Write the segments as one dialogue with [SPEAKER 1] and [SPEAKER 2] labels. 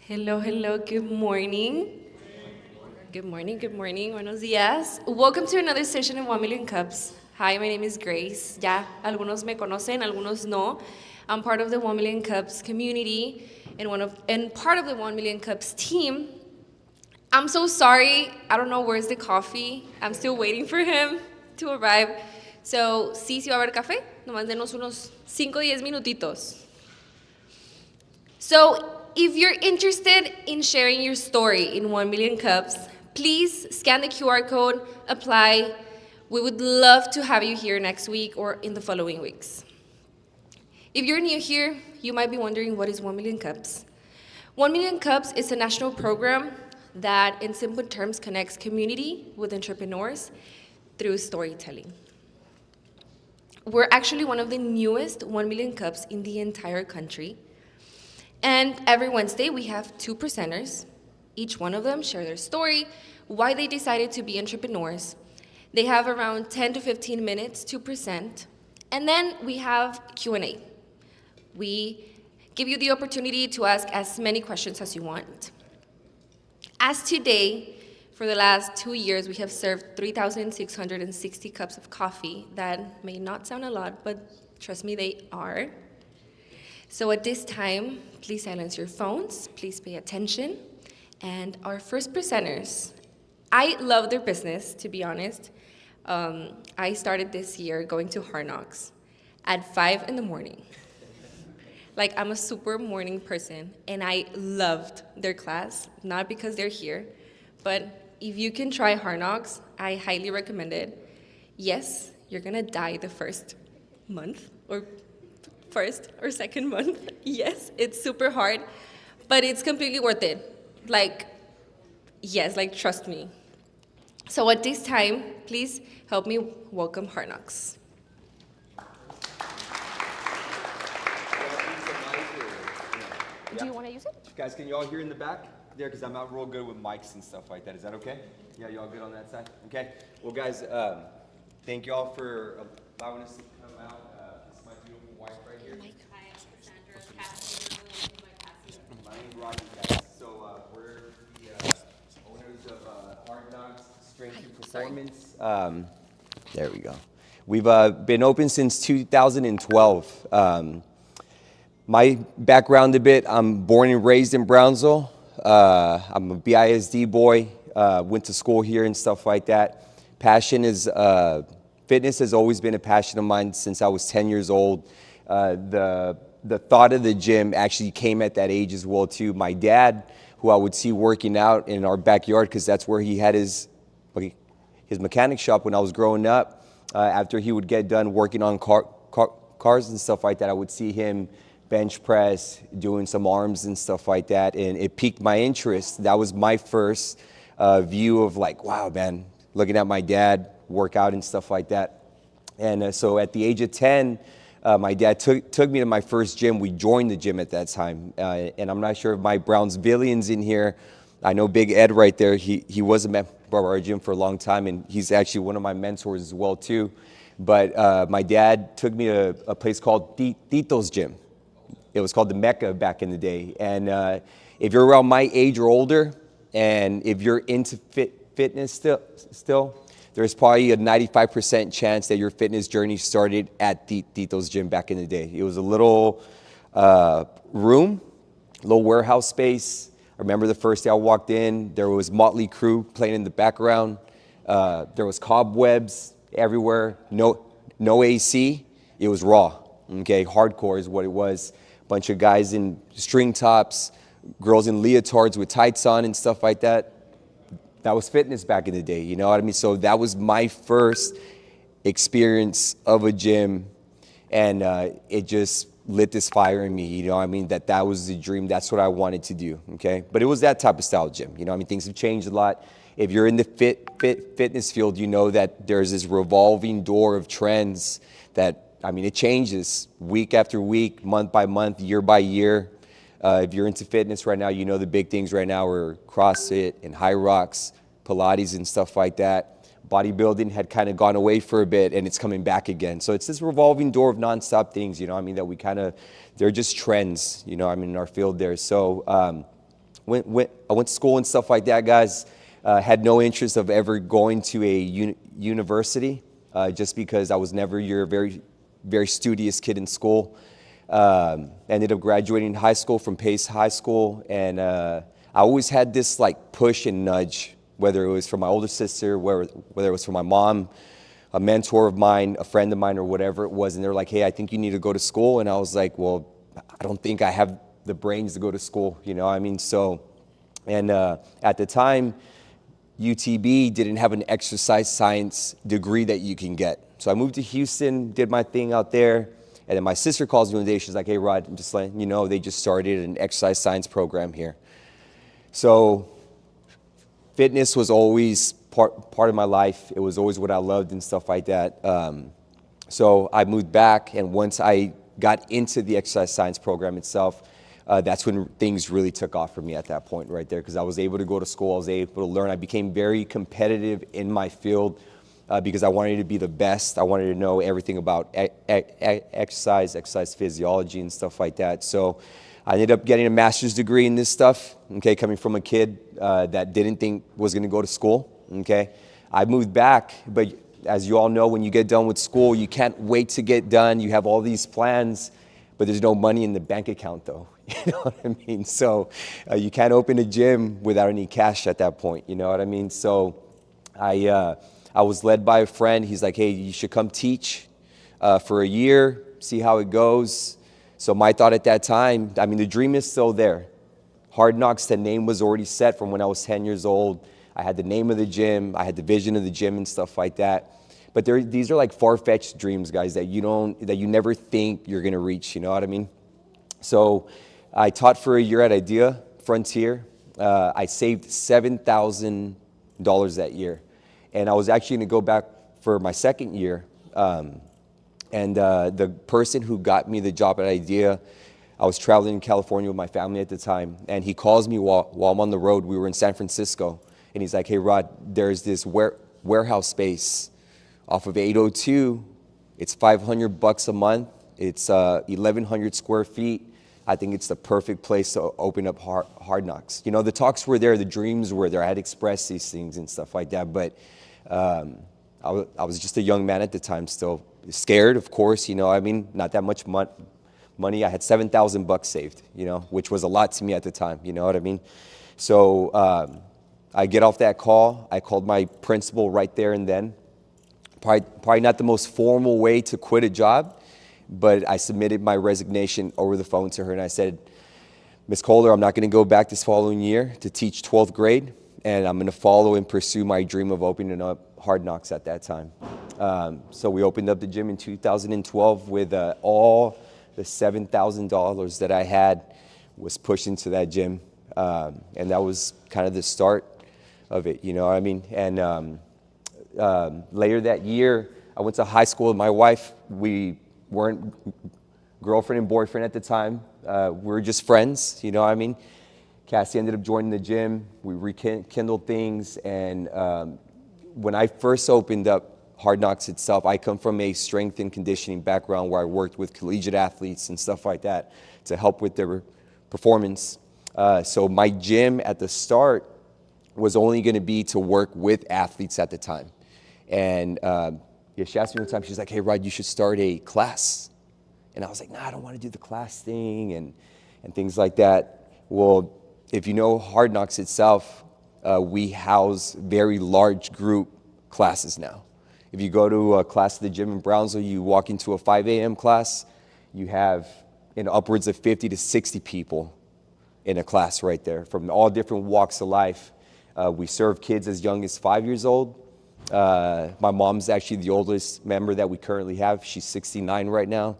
[SPEAKER 1] Hello, hello, good morning. Good morning, buenos días. Welcome to another session in 1 Million Cups. Hi, my name is Grace. Ya, algunos me conocen, algunos no. I'm part of the 1 Million Cups community and part of the 1 Million Cups team. I'm so sorry, I don't know where's the coffee. I'm still waiting for him to arrive. So, sí, sí va a haber café. Nomás denos unos 5 o 10 minutitos. So, if you're interested in sharing your story in 1 Million Cups, please scan the QR code, apply. We would love to have you here next week or in the following weeks. If you're new here, you might be wondering what is 1 Million Cups. 1 Million Cups is a national program that, in simple terms, connects community with entrepreneurs through storytelling. We're actually one of the newest 1 Million Cups in the entire country. And every Wednesday, we have 2 presenters. Each one of them share their story, why they decided to be entrepreneurs. They have around 10 to 15 minutes to present. And then we have Q&A. We give you the opportunity to ask as many questions as you want. As today, for the last 2 years, we have served 3,660 cups of coffee. That may not sound a lot, but trust me, they are. So at this time, please silence your phones, please pay attention. And our first presenters, I love their business, to be honest. I started this year going to Hard Knocks at 5 in the morning. Like, I'm a super morning person, and I loved their class, not because they're here, but if you can try Hard Knocks, I highly recommend it. Yes, you're gonna die the first month, or first or second month. Yes, it's super hard, but it's completely worth it. Like, yes, like trust me. So at this time, please help me welcome Hard Knocks. Do you want to use it?
[SPEAKER 2] Guys, can you all hear in the back there? Because I'm not real good with mics and stuff like that. Is that okay? Yeah, you all good on that side? Okay. Well, guys, thank you all for allowing us to come out. This is my beautiful wife right here.
[SPEAKER 3] Hi, I'm Cassandra. Cassie, really by Cassie.
[SPEAKER 2] My name's Roger, guys. So we're the owners of Hard Knocks Strength and Performance. There we go. We've been open since 2012. My background a bit, I'm born and raised in Brownsville. I'm a BISD boy, went to school here and stuff like that. Passion is, fitness has always been a passion of mine since I was 10 years old. The thought of the gym actually came at that age as well too. My dad, who I would see working out in our backyard, because that's where he had his mechanic shop when I was growing up. After he would get done working on cars and stuff like that, I would see him bench press, doing some arms and stuff like that, and it piqued my interest. That was my first view of like, wow, man, looking at my dad work out and stuff like that. And so at the age of 10, my dad took me to my first gym. We joined the gym at that time, and I'm not sure if my Brownsvillians in here, I know Big Ed right there, he was a member of our gym for a long time, and he's actually one of my mentors as well too. But my dad took me to a place called Tito's Gym. It was called the Mecca back in the day. And if you're around my age or older, and if you're into fitness still, there's probably a 95% chance that your fitness journey started at Tito's Gym back in the day. It was a little room, little warehouse space. I remember the first day I walked in, there was Motley Crue playing in the background. There was cobwebs everywhere, no AC. It was raw, okay? Hardcore is what it was. Bunch of guys in string tops, girls in leotards with tights on and stuff like that. That was fitness back in the day, you know what I mean? So that was my first experience of a gym, and it just lit this fire in me, you know what I mean? That was the dream, that's what I wanted to do, okay? But it was that type of style gym, you know what I mean? Things have changed a lot. If you're in the fitness field, you know that there's this revolving door of trends that, I mean, it changes week after week, month by month, year by year. If you're into fitness right now, you know the big things right now are CrossFit and High Rocks, Pilates and stuff like that. Bodybuilding had kind of gone away for a bit, and it's coming back again. So it's this revolving door of nonstop things, you know what I mean, that we kind of, they're just trends, you know, I mean, in our field there. So I went to school and stuff like that, guys. Had no interest of ever going to a university, just because I was never your very studious kid in school. Ended up graduating high school from Pace High School, and I always had this like push and nudge, whether it was from my older sister, whether it was from my mom, a mentor of mine, a friend of mine, or whatever it was, and they're like, hey, I think you need to go to school. And I was like, well, I don't think I have the brains to go to school, you know what I mean? So, and at the time, UTB didn't have an exercise science degree that you can get. So I moved to Houston, did my thing out there, and then my sister calls me one day, she's like, hey, Rod, I'm just letting you know, they just started an exercise science program here. So fitness was always part of my life. It was always what I loved and stuff like that. So I moved back, and once I got into the exercise science program itself, that's when things really took off for me at that point right there, because I was able to go to school, I was able to learn. I became very competitive in my field because I wanted to be the best. I wanted to know everything about exercise physiology and stuff like that. So I ended up getting a master's degree in this stuff, okay, coming from a kid that didn't think was going to go to school, okay. I moved back, but as you all know, when you get done with school, you can't wait to get done. You have all these plans, but there's no money in the bank account, though. You know what I mean? So you can't open a gym without any cash at that point. You know what I mean? So I was led by a friend. He's like, hey, you should come teach for a year, see how it goes. So my thought at that time, I mean, the dream is still there. Hard Knocks, the name was already set from when I was 10 years old. I had the name of the gym. I had the vision of the gym and stuff like that. But these are like far-fetched dreams, guys, that you never think you're gonna reach. You know what I mean? So I taught for a year at Idea Frontier. I saved $7,000 that year, and I was actually gonna go back for my second year. The person who got me the job at Idea, I was traveling in California with my family at the time, and he calls me while I'm on the road. We were in San Francisco, and he's like, hey, Rod, there's this warehouse space off of 802. It's $500 a month. It's 1,100 square feet. I think it's the perfect place to open up Hard Knocks. You know, the talks were there, the dreams were there. I had expressed these things and stuff like that, but I was just a young man at the time, still scared, of course. You know, I mean, not that much money. I had $7,000 saved, you know, which was a lot to me at the time. You know what I mean? So I get off that call. I called my principal right there and then. Probably not the most formal way to quit a job, but I submitted my resignation over the phone to her, and I said, Ms. Kohler, I'm not going to go back this following year to teach 12th grade, and I'm going to follow and pursue my dream of opening up Hard Knocks at that time. So we opened up the gym in 2012 with all the $7,000 that I had was pushed into that gym, and that was kind of the start of it, you know what I mean? And later that year, I went to high school with my wife. We weren't girlfriend and boyfriend at the time. We were just friends, you know what I mean? Cassie ended up joining the gym. We rekindled things. And when I first opened up Hard Knocks itself, I come from a strength and conditioning background where I worked with collegiate athletes and stuff like that to help with their performance. So my gym at the start was only going to be to work with athletes at the time. And she asked me one time, she's like, hey, Rod, you should start a class. And I was like, nah, I don't want to do the class thing and things like that. Well, if you know Hard Knocks itself, we house very large group classes now. If you go to a class at the gym in Brownsville, you walk into a 5 a.m. class, you have upwards of 50 to 60 people in a class right there from all different walks of life. We serve kids as young as 5 years old. My mom's actually the oldest member that we currently have. She's 69 right now.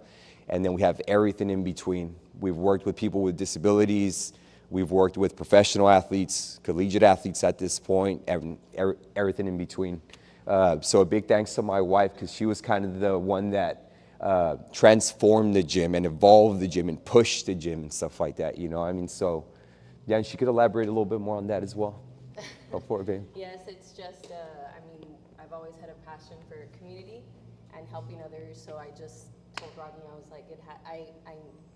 [SPEAKER 2] And then we have everything in between. We've worked with people with disabilities. We've worked with professional athletes, collegiate athletes at this point, everything in between. So a big thanks to my wife, because she was kind of the one that transformed the gym and evolved the gym and pushed the gym and stuff like that, you know. I mean, so, yeah, and she could elaborate a little bit more on that as well. Go for it, babe.
[SPEAKER 3] Yes, it's just, I mean, I've always had a passion for community and helping others, so I just told Rodney, I was like, I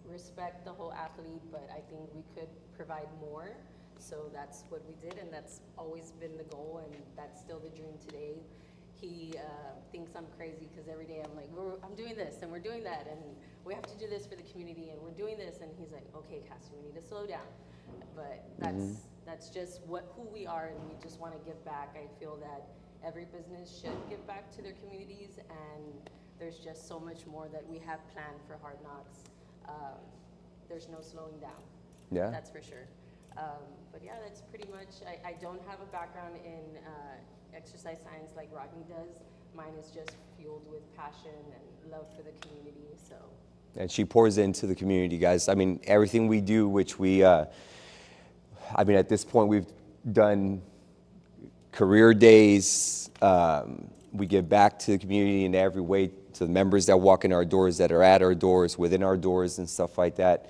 [SPEAKER 3] respect the whole athlete, but I think we could provide more. So that's what we did, and that's always been the goal, and that's still the dream today. He thinks I'm crazy because every day I'm like, I'm doing this and we're doing that, and we have to do this for the community, and we're doing this, and he's like, okay, Cassie, we need to slow down. But that's just who we are, and we just want to give back. I feel that every business should give back to their communities, and there's just so much more that we have planned for Hard Knocks. There's no slowing down.
[SPEAKER 2] Yeah.
[SPEAKER 3] That's for sure. But yeah, that's pretty much, I don't have a background in exercise science like Rodney does. Mine is just fueled with passion and love for the community, so.
[SPEAKER 2] And she pours into the community, guys. I mean, everything we do, which we, I mean, at this point, we've done career days. We give back to the community in every way, to the members that walk in our doors, that are at our doors, within our doors, and stuff like that.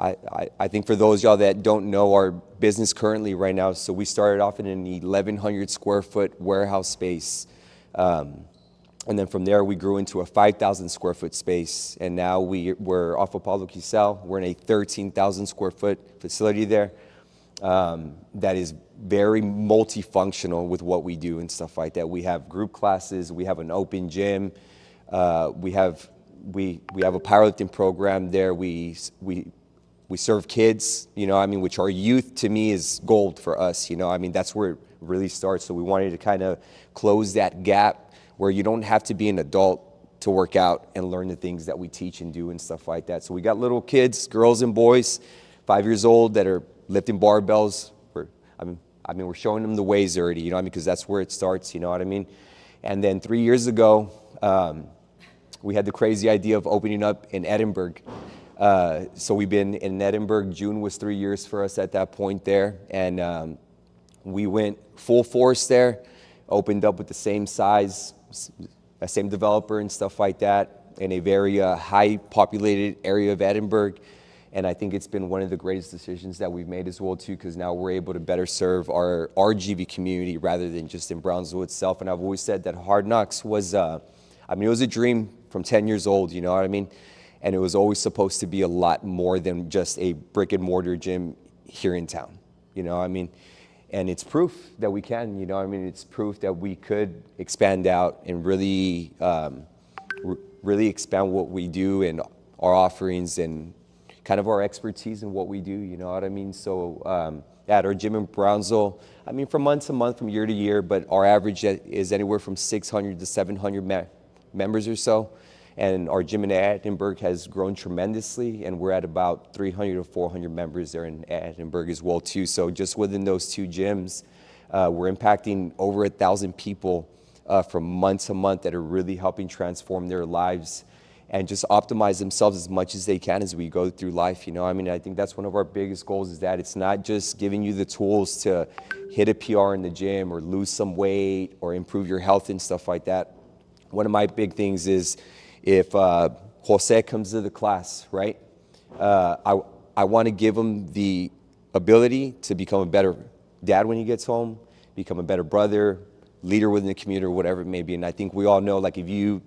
[SPEAKER 2] I think for those y'all that don't know our business currently right now, so we started off in an 1,100 square foot warehouse space. And then from there, we grew into a 5,000 square foot space. And now we're off of Pablo Quisel. We're in a 13,000 square foot facility there that is very multifunctional with what we do and stuff like that. We have group classes. We have an open gym. We have a powerlifting program there. We serve kids, you know, I mean, which our youth to me is gold for us, you know, I mean, that's where it really starts. So we wanted to kind of close that gap where you don't have to be an adult to work out and learn the things that we teach and do and stuff like that. So we got little kids, girls and boys, 5 years old, that are lifting barbells. We're showing them the ways already, you know, I mean, because that's where it starts, you know what I mean? And then 3 years ago, we had the crazy idea of opening up in Edinburgh. So we've been in Edinburgh. June was 3 years for us at that point there. And we went full force there, opened up with the same size, same developer and stuff like that, in a very high populated area of Edinburgh. And I think it's been one of the greatest decisions that we've made as well too, because now we're able to better serve our GV community rather than just in Brownsville itself. And I've always said that Hard Knocks was, it was a dream from 10 years old, you know what I mean? And it was always supposed to be a lot more than just a brick and mortar gym here in town, you know what I mean? And it's proof that we can, you know what I mean? It's proof that we could expand out and really, really expand what we do and our offerings and kind of our expertise in what we do, you know what I mean? So at our gym in Brownsville, I mean, from month to month, from year to year, but our average is anywhere from 600 to 700 members or so. And our gym in Edinburgh has grown tremendously, and we're at about 300 to 400 members there in Edinburgh as well too. So just within those two gyms, we're impacting over 1,000 people from month to month that are really helping transform their lives and just optimize themselves as much as they can as we go through life. You know, I mean, I think that's one of our biggest goals, is that it's not just giving you the tools to hit a PR in the gym or lose some weight or improve your health and stuff like that. One of my big things is, if Jose comes to the class, right, I want to give him the ability to become a better dad when he gets home, become a better brother, leader within the community, or whatever it may be. And I think we all know, like, if you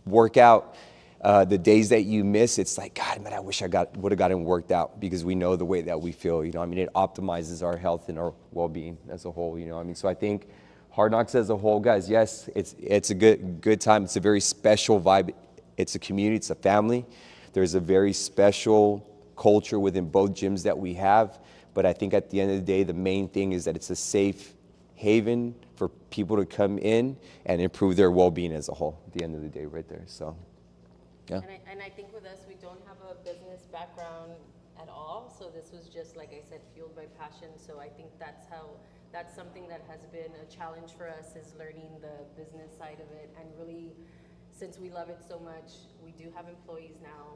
[SPEAKER 2] work out, the days that you miss, it's like, God, man, I wish I would have gotten worked out, because we know the way that we feel, you know. I mean, it optimizes our health and our well-being as a whole, you know. I mean, so I think Hard Knocks as a whole, guys, yes, it's a good time. It's a very special vibe. It's a community, it's a family. There's a very special culture within both gyms that we have. But I think at the end of the day, the main thing is that it's a safe haven for people to come in and improve their well-being as a whole at the end of the day right there. So, yeah.
[SPEAKER 3] And I think with us, we don't have a business background at all. So this was just, like I said, fueled by passion. So I think that's something that has been a challenge for us, is learning the business side of it. And really, since we love it so much, we do have employees now,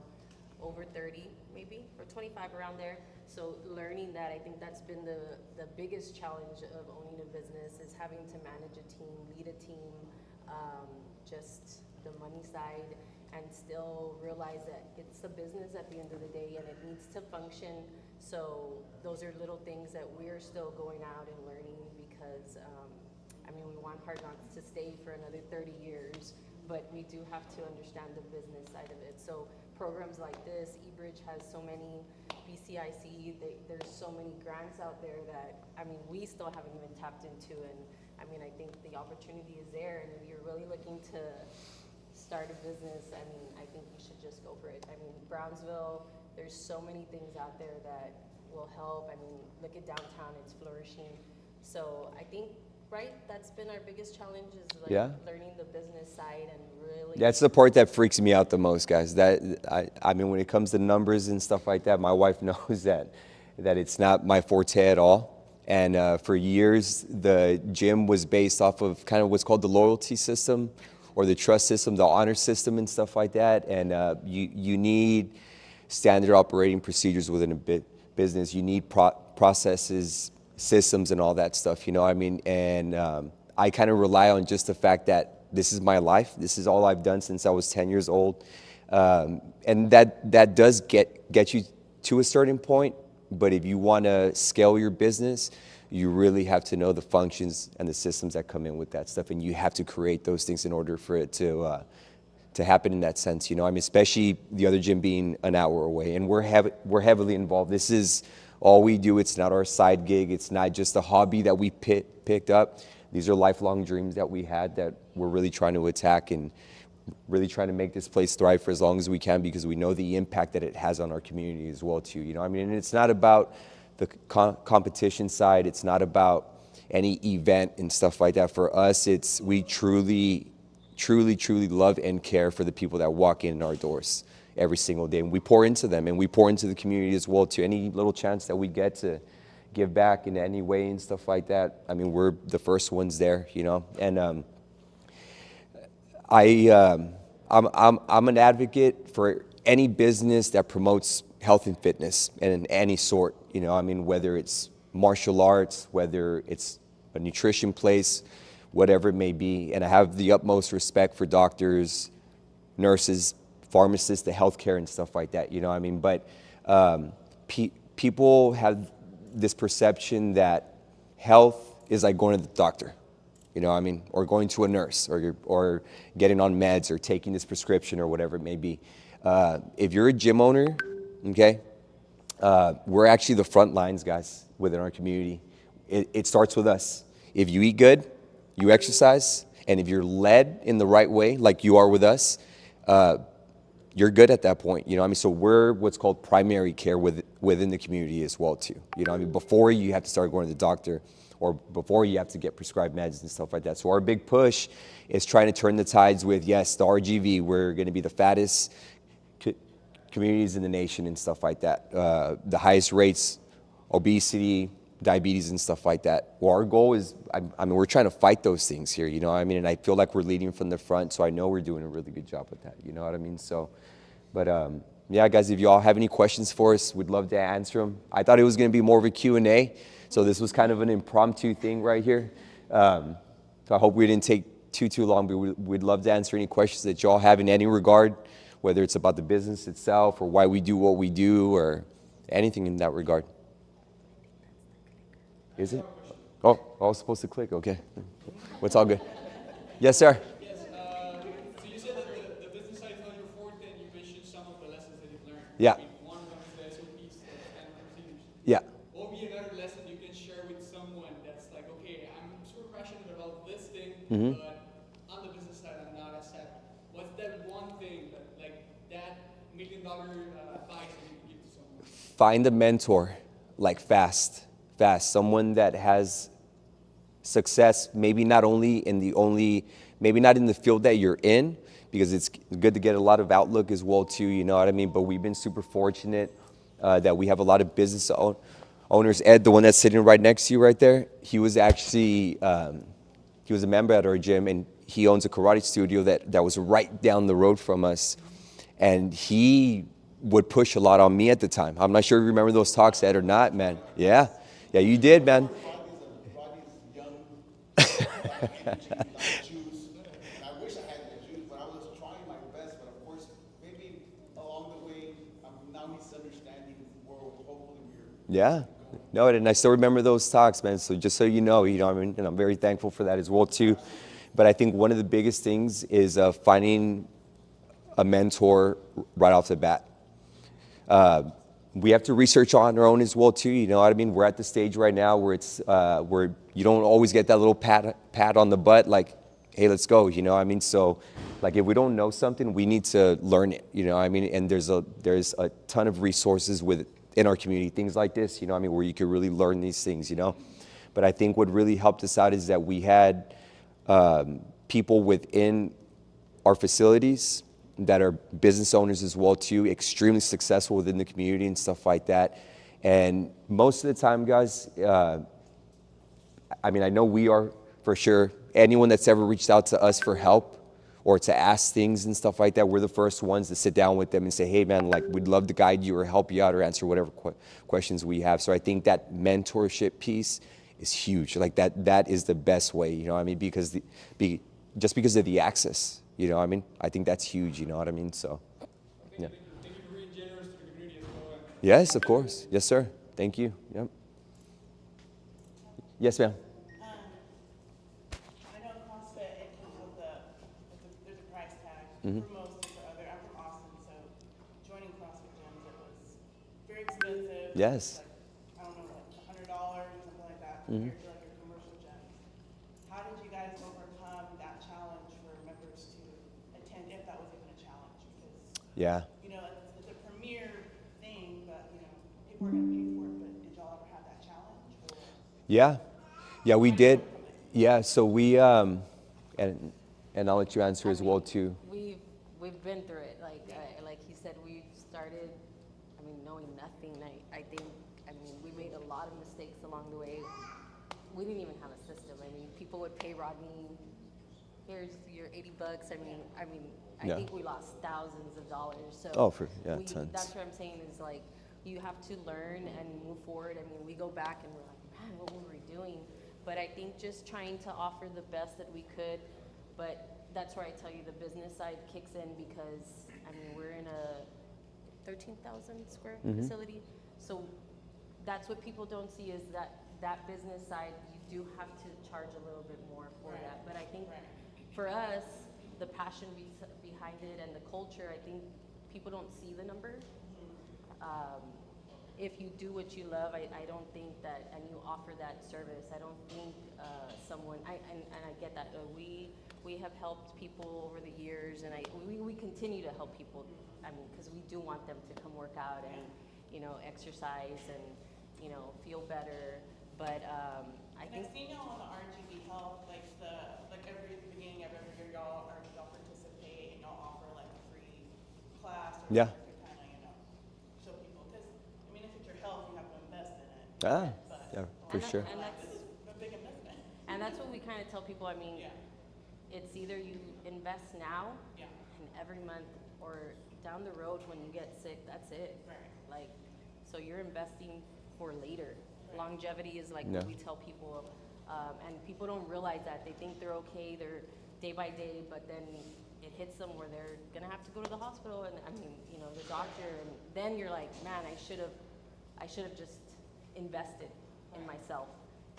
[SPEAKER 3] over 30 maybe, or 25 around there. So learning that, I think that's been the biggest challenge of owning a business, is having to manage a team, lead a team, just the money side, and still realize that it's a business at the end of the day and it needs to function. So those are little things that we're still going out and learning, because we want Hard Knocks to stay for another 30 years. but we do have to understand the business side of it. So programs like this, eBridge has so many, BCIC, there's so many grants out there that, I mean, we still haven't even tapped into, and I mean, I think the opportunity is there, and if you're really looking to start a business, I mean, I think you should just go for it. I mean, Brownsville, there's so many things out there that will help. I mean, look at downtown, it's flourishing. So I think, right, that's been our biggest challenge is like learning the business side and really.
[SPEAKER 2] That's the part that freaks me out the most, guys. That I mean, when it comes to numbers and stuff like that, my wife knows that it's not my forte at all. And for years, the gym was based off of kind of what's called the loyalty system or the trust system, the honor system and stuff like that. And you need standard operating procedures within a business. You need processes, systems, and all that stuff, you know what I mean? And I kind of rely on just the fact that this is my life. This is all I've done since I was 10 years old. And that does get you to a certain point. But if you want to scale your business, you really have to know the functions and the systems that come in with that stuff. And you have to create those things in order for it to happen in that sense. You know, I mean, especially the other gym being an hour away. And we're heavily involved. This is all we do. It's not our side gig. It's not just a hobby that we picked up. These are lifelong dreams that we had that we're really trying to attack and really trying to make this place thrive for as long as we can, because we know the impact that it has on our community as well too. You know, I mean, and it's not about the competition side. It's not about any event and stuff like that. For us, it's we truly love and care for the people that walk in our doors every single day, and we pour into them, and we pour into the community as well too. Any little chance that we get to give back in any way and stuff like that, I mean, we're the first ones there, you know. And I'm an advocate for any business that promotes health and fitness in any sort, you know. I mean, whether it's martial arts, whether it's a nutrition place, whatever it may be. And I have the utmost respect for doctors, nurses, pharmacists, the healthcare and stuff like that, you know what I mean? But people have this perception that health is like going to the doctor. You know what I mean? Or going to a nurse, or getting on meds, or taking this prescription, or whatever it may be. If you're a gym owner, okay, we're actually the front lines, guys, within our community. It starts with us. If you eat good, you exercise, and if you're led in the right way, like you are with us, you're good at that point. You know what I mean? So we're what's called primary care within the community as well, too. You know what I mean? Before you have to start going to the doctor, or before you have to get prescribed meds and stuff like that. So our big push is trying to turn the tides with, yes, the RGV. We're going to be the fattest communities in the nation and stuff like that. The highest rates, obesity, diabetes and stuff like that. Well, our goal is, I mean, we're trying to fight those things here, you know what I mean? And I feel like we're leading from the front, so I know we're doing a really good job with that, you know what I mean? So, but yeah, guys, if you all have any questions for us, we'd love to answer them. I thought it was going to be more of a Q&A. So this was kind of an impromptu thing right here. So I hope we didn't take too long, but we'd love to answer any questions that y'all have in any regard, whether it's about the business itself or why we do what we do or anything in that regard. Is it? Oh, I was supposed to click. Okay. What's all good? Yes, sir.
[SPEAKER 4] Yes. So you said that the business side is not your forte, and you mentioned some of the lessons that you've learned.
[SPEAKER 2] Yeah.
[SPEAKER 4] I mean, one of them is the SOPs, the standard procedures.
[SPEAKER 2] Yeah.
[SPEAKER 4] What would be another lesson you can share with someone that's like, okay, I'm super passionate about this thing,
[SPEAKER 2] Mm-hmm.
[SPEAKER 4] but on the business side, I'm not as savvy. What's that one thing that, like, that $1 million advice that you can give to someone?
[SPEAKER 2] Find a mentor, like fast. Someone that has success, maybe not in the field that you're in, because it's good to get a lot of outlook as well too, you know what I mean? But we've been super fortunate that we have a lot of business owners. Ed, the one that's sitting right next to you right there, he was actually, he was a member at our gym, and he owns a karate studio that was right down the road from us. And he would push a lot on me at the time. I'm not sure if you remember those talks, Ed, or not, man. Yeah, you did, man.
[SPEAKER 5] Rodney's young, juice, and I wish I had the juice, but I was trying my best. But of course, maybe along the way, now he's understanding where hopefully we're.
[SPEAKER 2] Yeah. No, and I still remember those talks, man. So just so you know what I mean, and I'm very thankful for that as well too. But I think one of the biggest things is finding a mentor right off the bat. We have to research on our own as well too. You know what I mean? We're at the stage right now where it's where you don't always get that little pat on the butt, like, hey, let's go. You know what I mean? So, like, if we don't know something, we need to learn it. You know what I mean? And there's a ton of resources in our community, things like this. You know what I mean? Where you can really learn these things. You know, but I think what really helped us out is that we had people within our facilities that are business owners as well too, extremely successful within the community and stuff like that. And most of the time, guys, I mean, I know we are for sure. Anyone that's ever reached out to us for help or to ask things and stuff like that, we're the first ones to sit down with them and say, hey man, like, we'd love to guide you or help you out or answer whatever questions we have. So I think that mentorship piece is huge. Like that is the best way, you know what I mean? Because just because of the access. You know what I mean? I think that's huge, you know what I mean? So, yeah.
[SPEAKER 4] Thank you for being generous to the community as well.
[SPEAKER 2] Yes, of course. Yes, sir. Thank you. Yep. Yes, ma'am.
[SPEAKER 6] I know CrossFit, it comes with there's a price tag
[SPEAKER 2] Mhm.
[SPEAKER 6] for most, for other. I'm from Austin, so joining CrossFit gyms, it was very expensive.
[SPEAKER 2] Yes.
[SPEAKER 6] Like, I don't know, like $100 or something like that
[SPEAKER 2] Mhm.
[SPEAKER 6] compared to like your commercial gyms. How did you guys overcome that challenge for members to attend, if that was even a challenge? Because,
[SPEAKER 2] Yeah.
[SPEAKER 6] you know, it's a premier thing, but, you know, people are gonna pay for it, but did y'all ever have that challenge? Or?
[SPEAKER 2] Yeah. Yeah, we did. Yeah, so we, and I'll let you answer as well too.
[SPEAKER 3] We've been through it. Like he said, we started. I mean, knowing nothing. I think. I mean, we made a lot of mistakes along the way. We didn't even have a system. I mean, people would pay Rodney, here's your $80. I
[SPEAKER 2] Yeah.
[SPEAKER 3] think we lost thousands of dollars. So
[SPEAKER 2] Oh, tons.
[SPEAKER 3] that's what I'm saying is like you have to learn and move forward. I mean, we go back and we're like, man, what were we doing? But I think just trying to offer the best that we could. But that's where I tell you the business side kicks in because I mean we're in a 13,000 square
[SPEAKER 2] Mhm.
[SPEAKER 3] facility. So that's what people don't see is that business side, you do have to charge a little bit more for
[SPEAKER 6] Right.
[SPEAKER 3] that. But I think
[SPEAKER 6] Right.
[SPEAKER 3] for us, the passion behind it and the culture, I think people don't see the number. If you do what you love, I don't think that, and you offer that service, I don't think someone, and I get that. We have helped people over the years, and we continue to help people. I mean, because we do want them to come work out and, you know, exercise and, you know, feel better. But I
[SPEAKER 6] And
[SPEAKER 3] think
[SPEAKER 6] I've seen y'all on the RGB Health, like every beginning of every year, y'all participate and y'all offer like a free class or
[SPEAKER 2] Yeah.
[SPEAKER 6] whatever to kind of, you know, show people. Because, I mean, if it's your health, you have to invest in it.
[SPEAKER 2] Ah,
[SPEAKER 6] But
[SPEAKER 2] yeah, for sure.
[SPEAKER 3] And that's
[SPEAKER 6] this is a big investment.
[SPEAKER 3] and that's what we kind of tell people. I mean,
[SPEAKER 6] Yeah,
[SPEAKER 3] it's either you invest now
[SPEAKER 6] yeah,
[SPEAKER 3] and every month, or down the road when you get sick, that's it.
[SPEAKER 6] right.
[SPEAKER 3] Like, so you're investing for later.
[SPEAKER 6] Right.
[SPEAKER 3] Longevity is like
[SPEAKER 2] Yeah.
[SPEAKER 3] what we tell people, and people don't realize that. They think they're okay, they're day by day, but then it hits them where they're gonna have to go to the hospital, and I mean, you know, the doctor, and then you're like, man, I should have just invested in myself.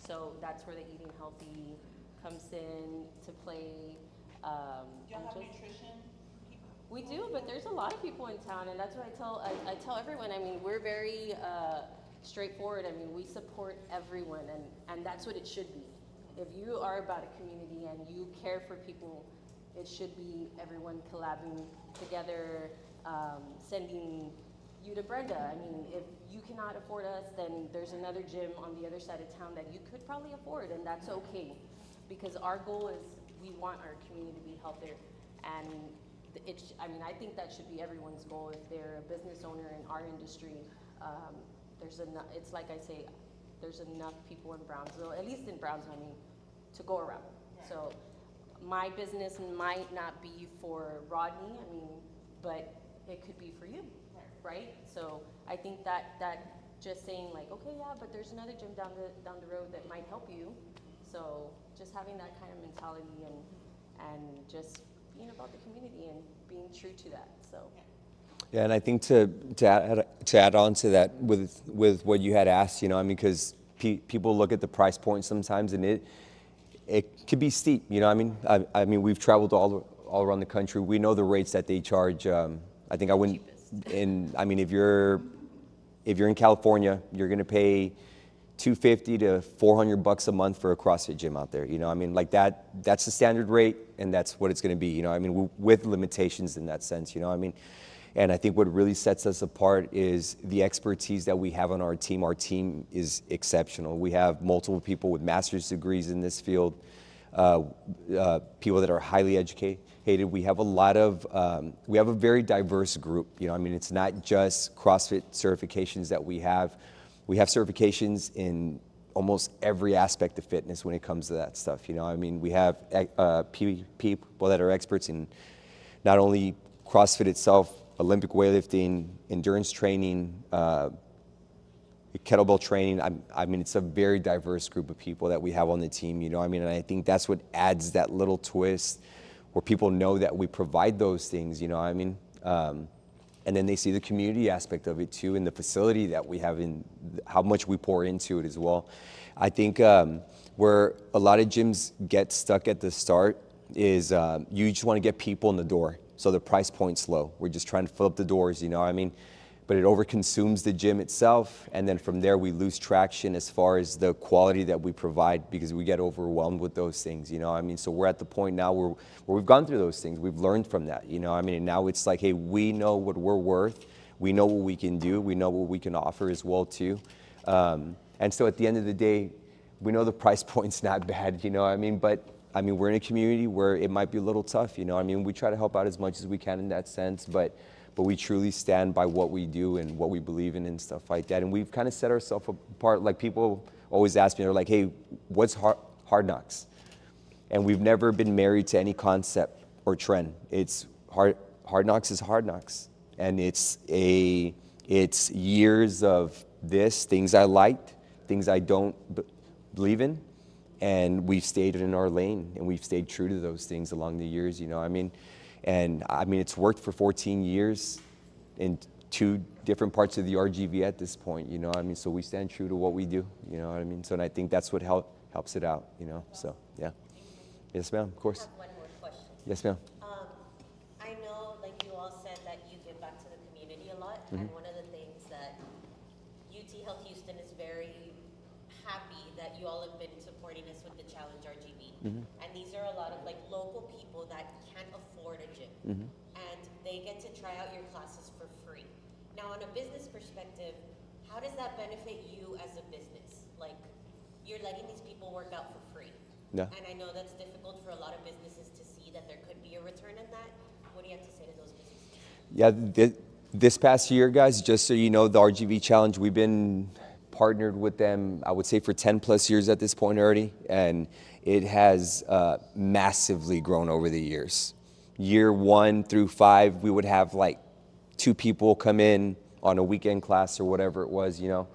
[SPEAKER 3] So that's where the eating healthy comes in to play.
[SPEAKER 6] Do y'all
[SPEAKER 3] and
[SPEAKER 6] have
[SPEAKER 3] just-
[SPEAKER 6] nutrition people?
[SPEAKER 3] We do, but there's a lot of people in town, and that's what I tell everyone. I mean, we're very straightforward. I mean, we support everyone, and that's what it should be. If you are about a community and you care for people, it should be everyone collabing together, sending you to Brenda. I mean, if you cannot afford us, then there's another gym on the other side of town that you could probably afford, and that's okay. Because our goal is we want our community to be healthier, and I mean, I think that should be everyone's goal. If they're a business owner in our industry, there's enough. It's like I say, there's enough people in Brownsville, at least in Brownsville, I mean, to go around. So my business might not be for Rodney, I mean, but it could be for you, right? So I think that just saying like, okay, yeah, but there's another gym down the road that might help you. So just having that kind of mentality and just being about the community and being true to that. So.
[SPEAKER 2] Yeah, and I think to add on to that with what you had asked, you know, I mean, because people look at the price point sometimes, and it could be steep, you know what I mean? I mean, we've traveled all around the country. We know the rates that they charge. I think I wouldn't, I mean, if you're in California, you're gonna pay $250 to $400 a month for a CrossFit gym out there. You know, I mean, like that's the standard rate, and that's what it's gonna be. You know, I mean, with limitations in that sense. You know, I mean, and I think what really sets us apart is the expertise that we have on our team. Our team is exceptional. We have multiple people with master's degrees in this field, people that are highly educated. We have we have a very diverse group. You know, I mean, it's not just CrossFit certifications that we have. We have certifications in almost every aspect of fitness when it comes to that stuff. You know, I mean, we have people that are experts in not only CrossFit itself, Olympic weightlifting, endurance training, kettlebell training. I mean, it's a very diverse group of people that we have on the team, you know. I mean, and I think that's what adds that little twist where people know that we provide those things, you know what I mean? And then they see the community aspect of it too, and the facility that we have, and how much we pour into it as well. I think where a lot of gyms get stuck at the start is you just want to get people in the door, so the price point's low. We're just trying to fill up the doors, you know what I mean? But it overconsumes the gym itself, and then from there we lose traction as far as the quality that we provide, because we get overwhelmed with those things, you know what I mean? So we're at the point now where we've gone through those things, we've learned from that, you know what I mean? And now it's like, hey, we know what we're worth, we know what we can do, we know what we can offer as well too. And so at the end of the day, we know the price point's not bad, you know what I mean? But I mean, we're in a community where it might be a little tough, you know what I mean? We try to help out as much as we can in that sense, but we truly stand by what we do and what we believe in and stuff like that. And we've kind of set ourselves apart. Like, people always ask me, they're like, hey, what's Hard Knocks? And we've never been married to any concept or trend. It's Hard Knocks is Hard Knocks. And it's years of this, things I liked, things I don't believe in. And we've stayed in our lane, and we've stayed true to those things along the years, you know what I mean? And I mean, it's worked for 14 years in 2 different parts of the RGV at this point, you know what I mean? So we stand true to what we do, you know what I mean? So, and I think that's what helps it out, you know? So, yeah. Yes, ma'am, of course.
[SPEAKER 7] I have one more question.
[SPEAKER 2] Yes, ma'am.
[SPEAKER 7] I know, like you all said, that you give back to the community a lot, and one of the things that UT Health Houston is very happy that you all have been supporting us with the Challenge RGV. And these are a lot of like local people that can't afford a gym, and they get to try out your classes for free. Now, on a business perspective, how does that benefit you as a business? Like, you're letting these people work out for free.
[SPEAKER 2] Yeah.
[SPEAKER 7] And I know that's difficult for a lot of businesses to see that there could be a return in that. What do you have to say to those businesses?
[SPEAKER 2] Yeah, this past year, guys, just so you know, the RGV Challenge, we've been partnered with them, I would say, for 10 plus years at this point already, and it has massively grown over the years. Year 1 through 5, we would have like 2 people come in on a weekend class or whatever it was, you know.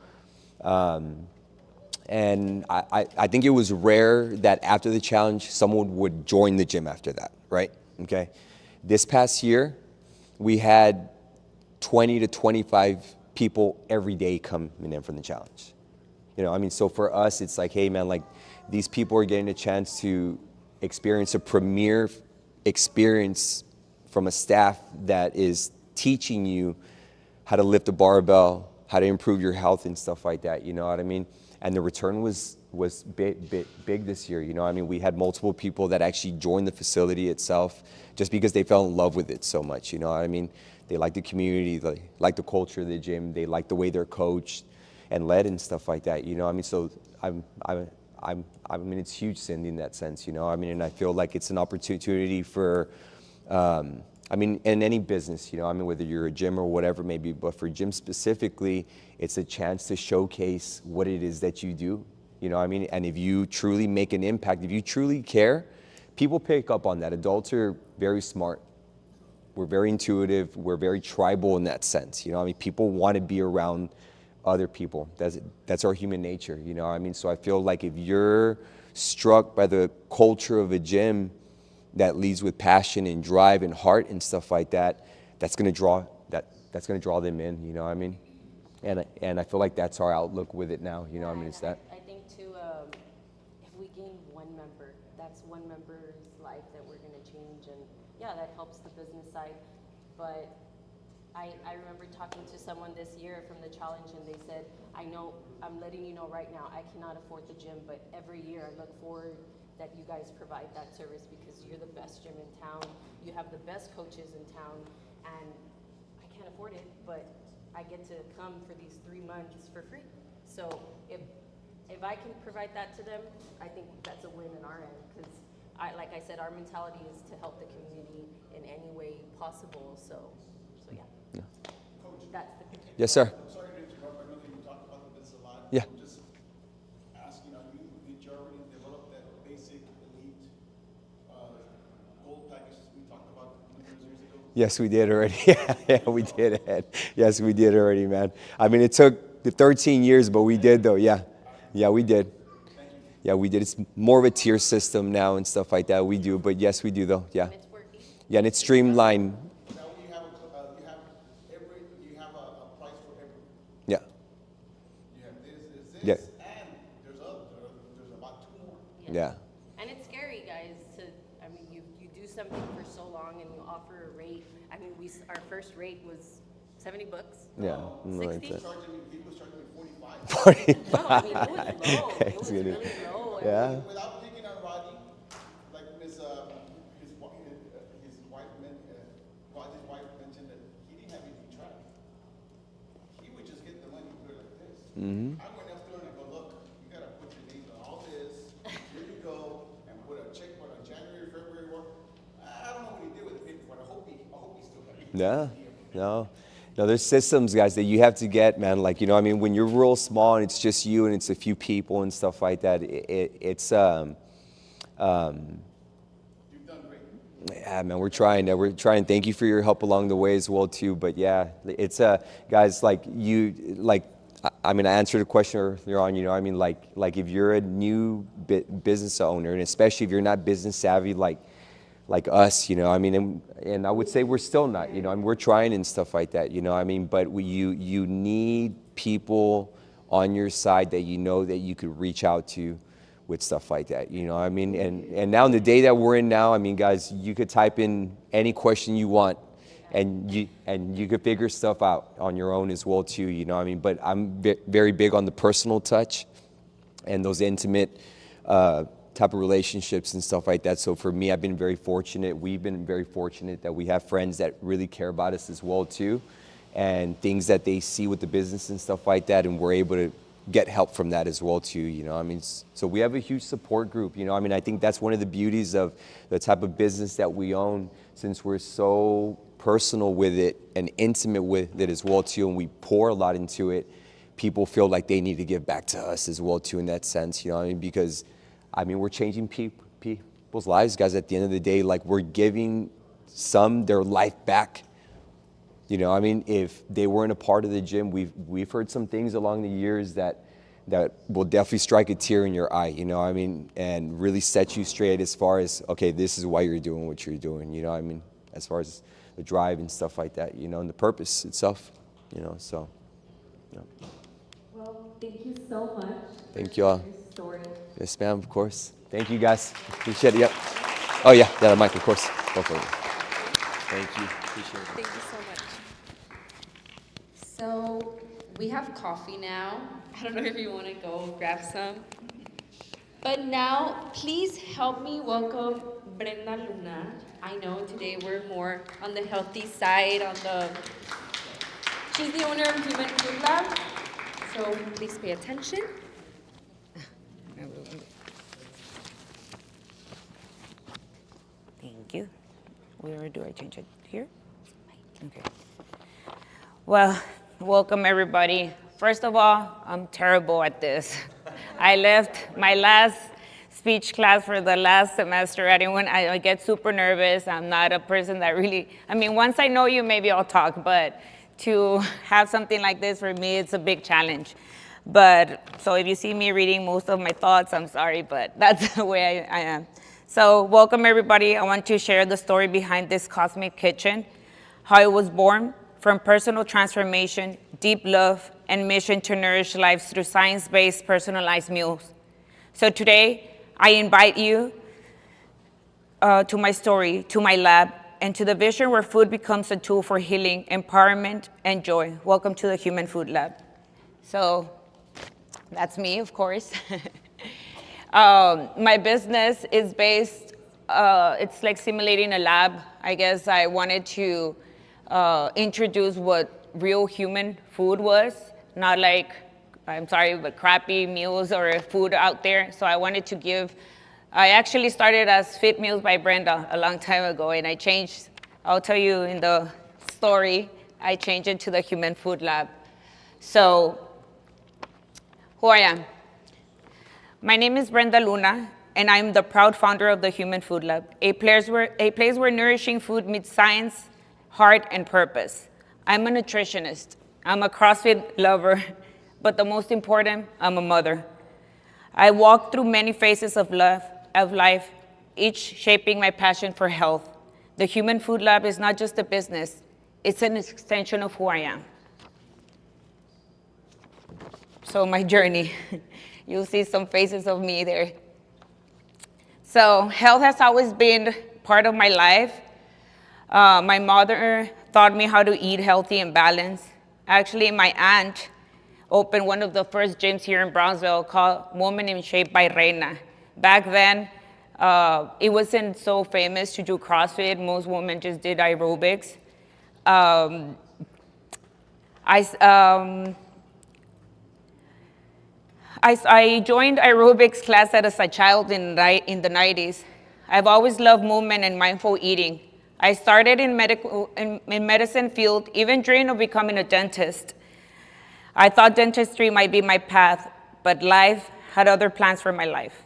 [SPEAKER 2] And I think it was rare that after the challenge, someone would join the gym after that, right? Okay. This past year, we had 20 to 25 people every day coming in from the challenge. You know, I mean, so for us, it's like, hey man, like, these people are getting a chance to experience a premier experience from a staff that is teaching you how to lift a barbell, how to improve your health and stuff like that, you know what I mean? And the return was big this year, you know what I mean? We had multiple people that actually joined the facility itself just because they fell in love with it so much, you know what I mean? They like the community, they like the culture of the gym, they like the way they're coached and led and stuff like that, you know what I mean? So I mean, it's huge, Cindy, in that sense, you know. I mean, and I feel like it's an opportunity for, I mean, in any business, you know, I mean, whether you're a gym or whatever it may be, but for gym specifically, it's a chance to showcase what it is that you do, you know what I mean? And if you truly make an impact, if you truly care, people pick up on that. Adults are very smart. We're very intuitive. We're very tribal in that sense, you know what I mean? People want to be around other people. That's our human nature, you know what I mean? So I feel like if you're struck by the culture of a gym that leads with passion and drive and heart and stuff like that, that's gonna draw them in, you know what I mean? And I feel like that's our outlook with it now, you know what I mean? It's that.
[SPEAKER 3] I think too, if we gain one member life that we're gonna change, and yeah, that helps the business side. But I remember talking to someone this year from the challenge, and they said, I know, I'm letting you know right now, I cannot afford the gym, but every year I look forward that you guys provide that service because you're the best gym in town, you have the best coaches in town, and I can't afford it, but I get to come for these 3 months for free. So if I can provide that to them, I think that's a win in our end, because like I said, our mentality is to help the community in any way possible, so yeah.
[SPEAKER 5] Coach,
[SPEAKER 3] That's the picture.
[SPEAKER 2] Yes, sir.
[SPEAKER 5] I'm sorry to interrupt. I know that you talk about this a lot.
[SPEAKER 2] Yeah.
[SPEAKER 5] I'm just asking, did you already develop that basic elite gold package we talked about numerous years ago?
[SPEAKER 2] Yes, we did already. Yeah, we did, Ed. Yes, we did already, man. I mean, it took the 13 years, but we did, though. Yeah, we did. Yeah, we did. It's more of a tier system now and stuff like that. We do, but yes, we do, though. Yeah.
[SPEAKER 3] And it's working.
[SPEAKER 2] Yeah, and it's streamlined.
[SPEAKER 5] Now you have a price for every.
[SPEAKER 2] Yeah.
[SPEAKER 5] You have this,
[SPEAKER 2] Yeah.
[SPEAKER 5] and there's about 2 more.
[SPEAKER 2] Yeah.
[SPEAKER 3] And it's scary, guys, I mean, you do something for so long and you offer a rate. I mean, our first rate was $70.
[SPEAKER 2] Yeah.
[SPEAKER 3] 60?
[SPEAKER 5] He was charging me 45.
[SPEAKER 3] No, I mean, it was low. It was
[SPEAKER 2] It's good.
[SPEAKER 3] really low.
[SPEAKER 2] Yeah.
[SPEAKER 5] Without picking on Rodney, like his wife mentioned that he didn't have anything track. He would just get the money and put it like this.
[SPEAKER 2] Mm-hmm.
[SPEAKER 5] I went up there and I go, look, you gotta put your name on all this. Here you go, and put a check for January, February, what? I don't know what he did with the paper, but I hope he still got it.
[SPEAKER 2] Yeah. No, there's systems, guys, that you have to get, man. Like, I mean, when you're real small and it's just you and it's a few people and stuff like that, it's
[SPEAKER 5] You've done great.
[SPEAKER 2] yeah, man, we're trying. Thank you for your help along the way as well, too. But yeah, it's guys, like I mean, I answered a question earlier on. I mean, like if you're a new business owner, and especially if you're not business savvy, like us, I mean, and I would say we're still not. I mean, we're trying and stuff like that. I mean, but you need people on your side that that you could reach out to with stuff like that. I mean, and now in the day that we're in now, I mean, guys, you could type in any question you want, and you could figure stuff out on your own as well too. I mean, but I'm very big on the personal touch and those intimate type of relationships and stuff like that. So for me, I've been very fortunate. We've been very fortunate that we have friends that really care about us as well too, and things that they see with the business and stuff like that, and we're able to get help from that as well too. I mean, so we have a huge support group. I mean, I think that's one of the beauties of the type of business that we own, since we're so personal with it and intimate with it as well too, and we pour a lot into it. People feel like they need to give back to us as well too in that sense. I mean, because I mean, we're changing people's lives, guys. At the end of the day, like, we're giving some their life back. I mean, if they weren't a part of the gym, we've heard some things along the years that will definitely strike a tear in your eye. I mean, and really set you straight as far as, okay, this is why you're doing what you're doing. I mean, as far as the drive and stuff like that. And the purpose itself. So.
[SPEAKER 1] Well, thank you so much.
[SPEAKER 2] Thank you all.
[SPEAKER 1] for your story.
[SPEAKER 2] Yes, ma'am, of course. Thank you, guys. Appreciate it. Yep. Oh, yeah, that mic, of course. Go for it. Thank you. Appreciate it.
[SPEAKER 1] Thank you so much. So we have coffee now. I don't know if you want to go grab some. But now, please help me welcome Brenda Luna. I know today we're more on the healthy side, she's the owner of Human Food Lab. So please pay attention.
[SPEAKER 8] Thank you. Where do I change it? Here? Okay. Well, welcome everybody. First of all, I'm terrible at this. I left my last speech class for the last semester. I get super nervous. I'm not a person that really, once I know you, maybe I'll talk, but to have something like this, for me, it's a big challenge. But, so if you see me reading most of my thoughts, I'm sorry, but that's the way I am. So welcome everybody. I want to share the story behind this Cosmic Kitchen, how it was born from personal transformation, deep love, and mission to nourish lives through science-based personalized meals. So today, I invite you to my story, to my lab, and to the vision where food becomes a tool for healing, empowerment, and joy. Welcome to the Human Food Lab. So that's me, of course. My business is based, it's like simulating a lab. I guess I wanted to introduce what real human food was, not like, I'm sorry, but crappy meals or food out there. So I wanted to give, I actually started as Fit Meals by Brenda a long time ago, and I changed, I'll tell you in the story, I changed it to the Human Food Lab. So, who I am. My name is Brenda Luna, and I'm the proud founder of the Human Food Lab, a place where nourishing food meets science, heart, and purpose. I'm a nutritionist. I'm a CrossFit lover, but the most important, I'm a mother. I walk through many phases of life, each shaping my passion for health. The Human Food Lab is not just a business, it's an extension of who I am. So my journey, you'll see some faces of me there. So health has always been part of my life. My mother taught me how to eat healthy and balanced. Actually, my aunt opened one of the first gyms here in Brownsville called Woman in Shape by Reina. Back then, it wasn't so famous to do CrossFit. Most women just did aerobics. I joined aerobics class as a child in the 90s. I've always loved movement and mindful eating. I started in medicine field, even dreamed of becoming a dentist. I thought dentistry might be my path, but life had other plans for my life.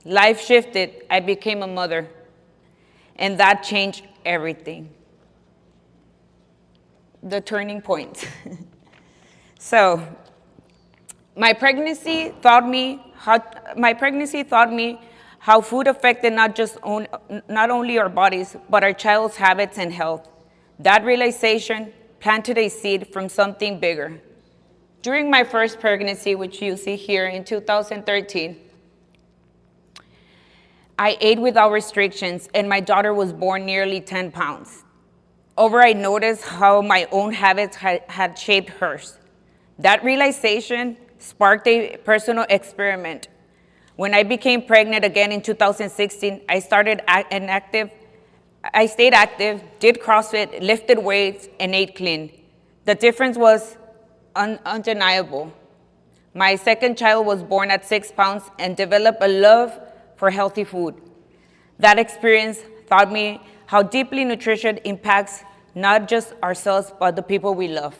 [SPEAKER 8] Life shifted, I became a mother, and that changed everything. The turning point. So, my pregnancy taught me how food affected not only our bodies, but our child's habits and health. That realization planted a seed from something bigger. During my first pregnancy, which you see here in 2013, I ate without restrictions, and my daughter was born nearly 10 pounds. I noticed how my own habits had shaped hers. That realization sparked a personal experiment. When I became pregnant again in 2016, I stayed active, did CrossFit, lifted weights, and ate clean. The difference was undeniable. My second child was born at 6 pounds and developed a love for healthy food. That experience taught me how deeply nutrition impacts not just ourselves, but the people we love.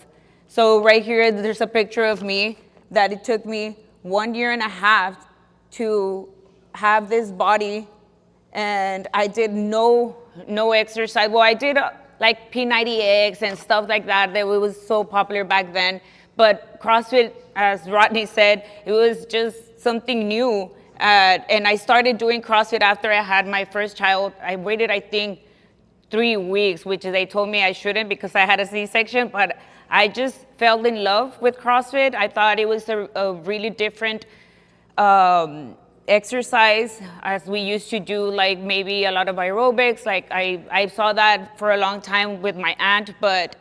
[SPEAKER 8] So right here, there's a picture of me that it took me 1.5 years to have this body, and I did no exercise. Well, I did like P90X and stuff like that. That was so popular back then. But CrossFit, as Rodney said, it was just something new. And I started doing CrossFit after I had my first child. I waited, I think, 3 weeks, which they told me I shouldn't because I had a C-section, but I just fell in love with CrossFit. I thought it was a really different exercise as we used to do, like maybe a lot of aerobics. Like I saw that for a long time with my aunt, but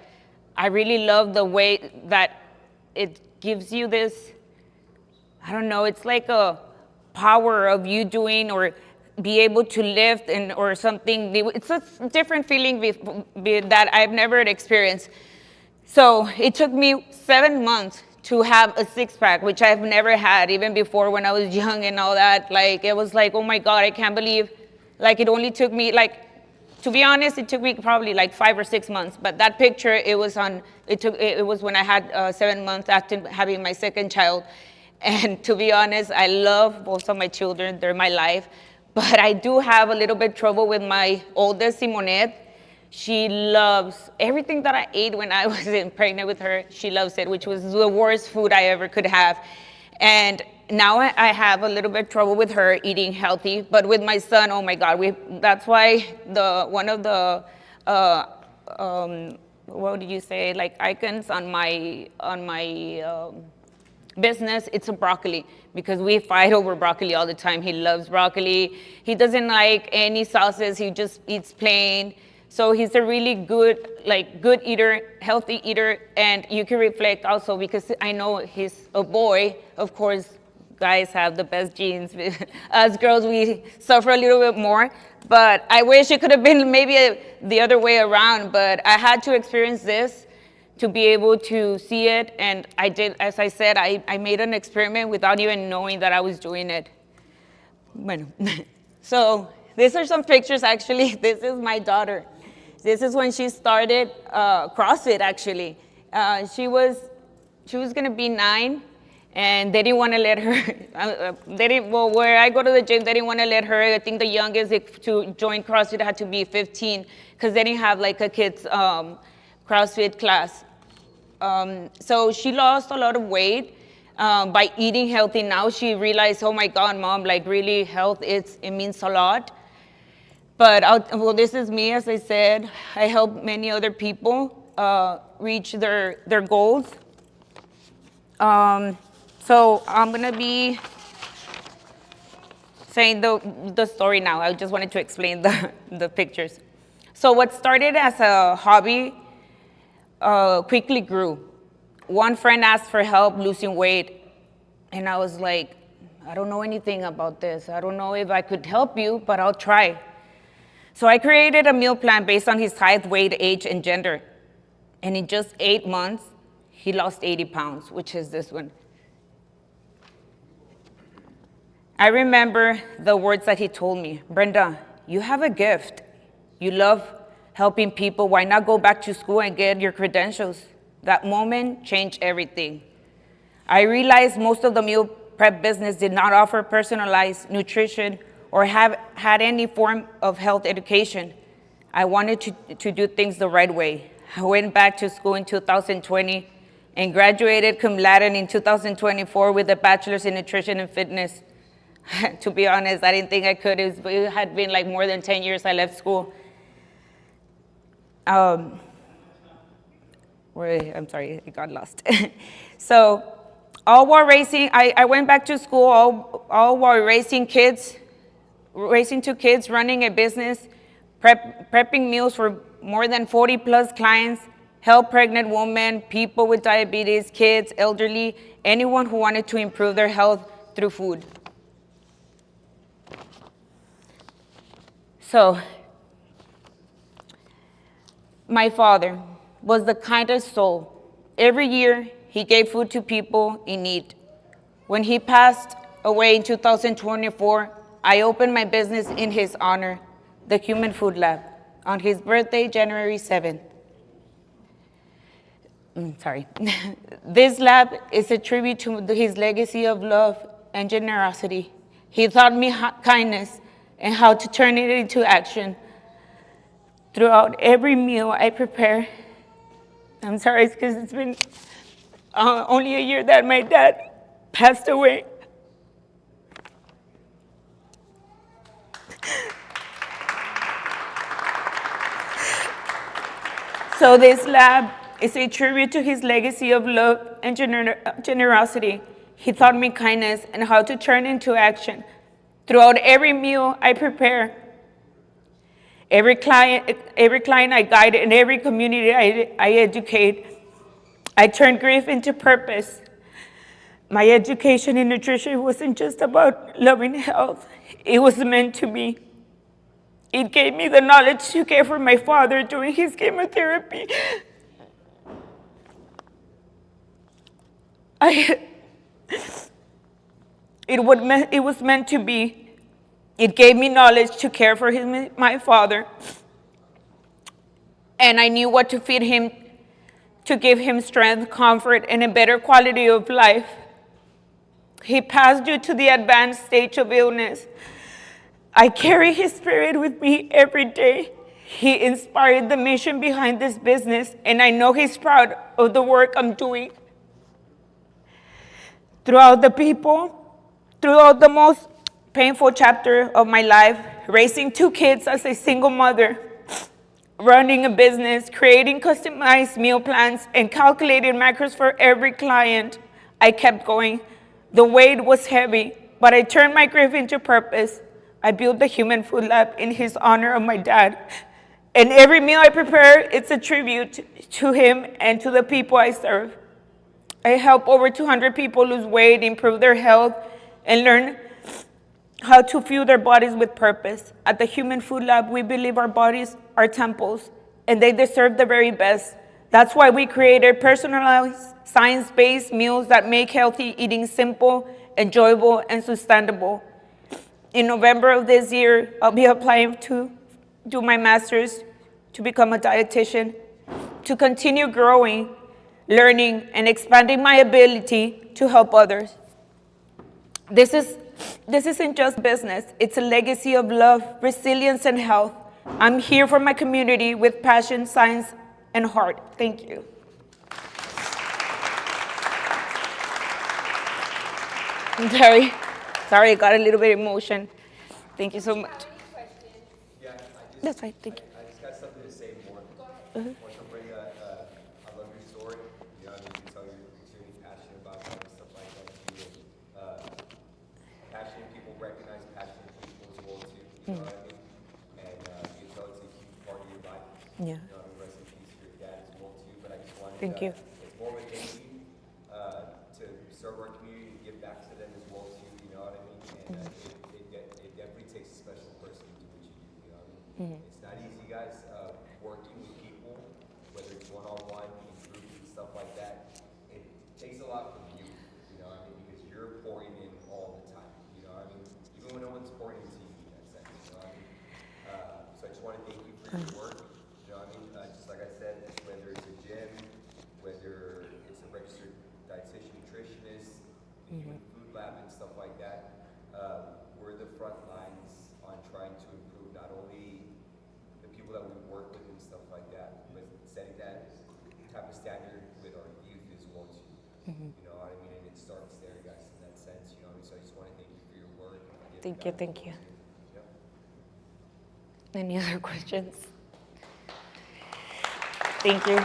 [SPEAKER 8] I really love the way that it gives you this, I don't know, it's like a power of you doing or be able to lift or something. It's a different feeling that I've never experienced. So it took me 7 months to have a six-pack, which I've never had, even before when I was young and all that. Like, it was like, oh my God, I can't believe, like, it only took me, like, to be honest, it took me probably like 5 or 6 months. But that picture, it was when I had 7 months after having my second child. And to be honest, I love both of my children, they're my life. But I do have a little bit trouble with my oldest, Simonette. She loves everything that I ate when I was pregnant with her. She loves it, which was the worst food I ever could have. And now I have a little bit trouble with her eating healthy. But with my son, oh my God, that's why one of the what did you say, like icons on my business, it's a broccoli, because we fight over broccoli all the time. He loves broccoli. He doesn't like any sauces. He just eats plain. So he's a really good, good eater, healthy eater. And you can reflect also, because I know he's a boy. Of course, guys have the best genes. Us girls, we suffer a little bit more. But I wish it could have been maybe the other way around. But I had to experience this to be able to see it. And I did, as I said, I made an experiment without even knowing that I was doing it. Bueno. So these are some pictures, actually. This is my daughter. This is when she started CrossFit, actually. She was gonna be 9, and they didn't want to let her, where I go to the gym, they didn't want to let her. I think the youngest to join CrossFit had to be 15, because they didn't have like a kid's CrossFit class. So she lost a lot of weight by eating healthy. Now she realized, oh my God, Mom, really health, it means a lot. But this is me, as I said. I help many other people reach their goals. So I'm gonna be saying the story now. I just wanted to explain the pictures. So what started as a hobby quickly grew. One friend asked for help losing weight, and I was like, I don't know anything about this. I don't know if I could help you, but I'll try. So I created a meal plan based on his height, weight, age, and gender. And in just 8 months, he lost 80 pounds, which is this one. I remember the words that he told me. Brenda, you have a gift. You love helping people. Why not go back to school and get your credentials? That moment changed everything. I realized most of the meal prep business did not offer personalized nutrition or have had any form of health education. I wanted to do things the right way. I went back to school in 2020 and graduated cum laude in 2024 with a bachelor's in nutrition and fitness. To be honest, I didn't think I could. It had been like more than 10 years I left school. I'm sorry, I got lost. So, all while raising, I went back to school, all while raising 2 kids, running a business, prepping meals for more than 40 plus clients, help pregnant women, people with diabetes, kids, elderly, anyone who wanted to improve their health through food. So, my father was the kindest soul. Every year, he gave food to people in need. When he passed away in 2024, I opened my business in his honor, the Human Food Lab, on his birthday, January 7th. This lab is a tribute to his legacy of love and generosity. He taught me kindness and how to turn it into action. Throughout every meal I prepare, I'm sorry, because it's been only a year that my dad passed away. So this lab is a tribute to his legacy of love and generosity. He taught me kindness and how to turn into action. Throughout every meal I prepare, every client I guide, and every community I educate, I turn grief into purpose. My education in nutrition wasn't just about loving health. It was meant to be. It gave me the knowledge to care for my father during his chemotherapy. It was meant to be. It gave me knowledge to care for my father. And I knew what to feed him to give him strength, comfort, and a better quality of life. He passed due to the advanced stage of illness. I carry his spirit with me every day. He inspired the mission behind this business, and I know he's proud of the work I'm doing. Throughout the most painful chapter of my life, raising 2 kids as a single mother, running a business, creating customized meal plans, and calculating macros for every client, I kept going. The weight was heavy, but I turned my grief into purpose. I built the Human Food Lab in his honor of my dad. And every meal I prepare, it's a tribute to him and to the people I serve. I help over 200 people lose weight, improve their health, and learn how to fuel their bodies with purpose. At the Human Food Lab, we believe our bodies are temples, and they deserve the very best. That's why we created personalized, science-based meals that make healthy eating simple, enjoyable, and sustainable. In November of this year, I'll be applying to do my master's to become a dietitian, to continue growing, learning, and expanding my ability to help others. This isn't just business, it's a legacy of love, resilience, and health. I'm here for my community with passion, science, and heart. Thank you. I'm sorry, I got a little bit emotion. Thank you so much.
[SPEAKER 2] Yeah,
[SPEAKER 8] That's fine, thank you.
[SPEAKER 2] I just got something to say more. I want to bring I love your story. You know, I mean, you can tell you're extremely passionate about it and stuff like that. Passionate people recognize passionate people as well too. You know what I mean? And you can tell it's a huge part of your life.
[SPEAKER 8] Yeah.
[SPEAKER 2] You know, I mean, rest in peace to your dad as well too. But I just wanted
[SPEAKER 8] Thank you.
[SPEAKER 2] it's more of a thank you to serve our community and give back to them as well too. You know what I mean? And it definitely takes a special person to do what you do. You know what I mean? It's not easy, guys. Working with people, whether it's one-on-one, in groups and stuff like that, it takes a lot from you. You know what I mean? Because you're pouring in all the time. You know what I mean? Even when no one's pouring into you in that sense. You know what I mean? So I just want to thank you for your work. You know what I mean? Just like I said, whether it's a gym, whether it's a registered dietitian, nutritionist, food lab and stuff like that, we're the front lines on trying to improve not only the people that we work with and stuff like that, but setting that type of standard with our youth as well too. You know what I mean? And it starts there, guys, in that sense. You know what I mean? So I just want to thank you for your work.
[SPEAKER 8] Thank you.
[SPEAKER 2] Yep.
[SPEAKER 8] Any other questions? Thank you.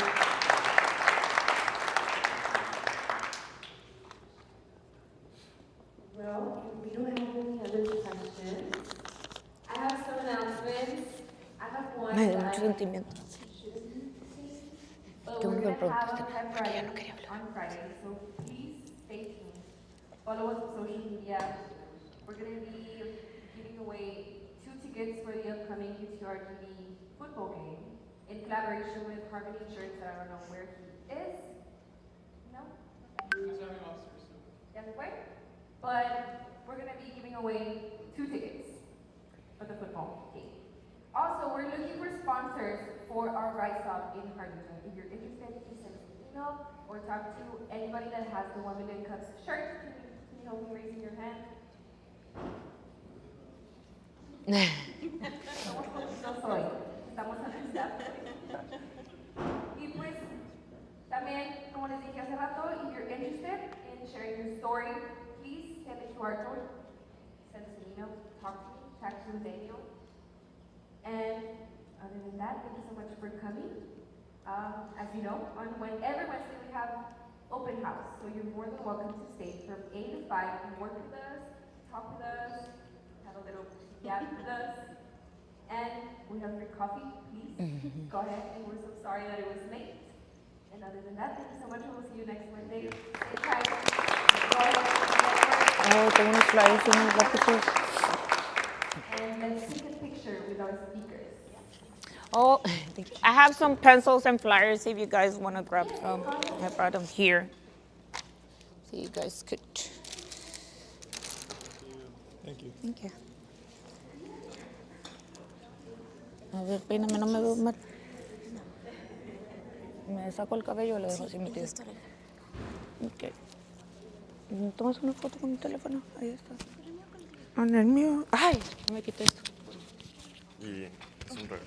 [SPEAKER 1] Well, if we don't have any other questions, I have some announcements. I have one
[SPEAKER 8] Me da
[SPEAKER 1] that
[SPEAKER 8] mucho sentimiento.
[SPEAKER 1] but
[SPEAKER 8] Qué
[SPEAKER 1] we're
[SPEAKER 8] bueno que me
[SPEAKER 1] going to have
[SPEAKER 8] preguntaste,
[SPEAKER 1] a pep
[SPEAKER 8] porque ya
[SPEAKER 1] rally
[SPEAKER 8] no quería hablar.
[SPEAKER 1] on Friday, so please stay tuned. Follow us on social media. We're going to be giving away 2 tickets for the upcoming UTRGV football game in collaboration with Harmony Insurance, that I don't know where he is. No?
[SPEAKER 4] He's having officers, so.
[SPEAKER 1] Ya se fue? But we're going to be giving away 2 tickets for the football game. Also, we're looking for sponsors for our Rise Up in Harlingen. If you're interested, please send us an email or talk to anybody that has the 1 Million Cups shirt. Can you help me raising your hand? No soy. Estamos analizando. Y pues, también, como les dije hace rato, if you're interested in sharing your story, please send the QR code, send us an email, talk to me, tag to Daniel. And other than that, thank you so much for coming. As you know, every Wednesday we have open house, so you're more than welcome to stay from 8 to 5 and work with us, talk with us, have a little gap with us. And we have free coffee, please. Go ahead, and we're so sorry that it was late. And other than that, thank you so much, and we'll see you next Wednesday. Stay tight. Go ahead.
[SPEAKER 8] Oh, tengo unos flyers y unos lápices.
[SPEAKER 1] And let's take a picture with our speakers.
[SPEAKER 8] Oh, I have some pencils and flyers if you guys want to grab some. I brought them here. So you guys could.
[SPEAKER 4] Thank you.
[SPEAKER 8] Thank you. A ver, peíname, no me veo mal. Me saco el cabello y lo dejo así metido. Ok. ¿Tomas una foto con mi teléfono? Ahí está. En el mío. Ay, no me quité esto.
[SPEAKER 9] Y es un regalo.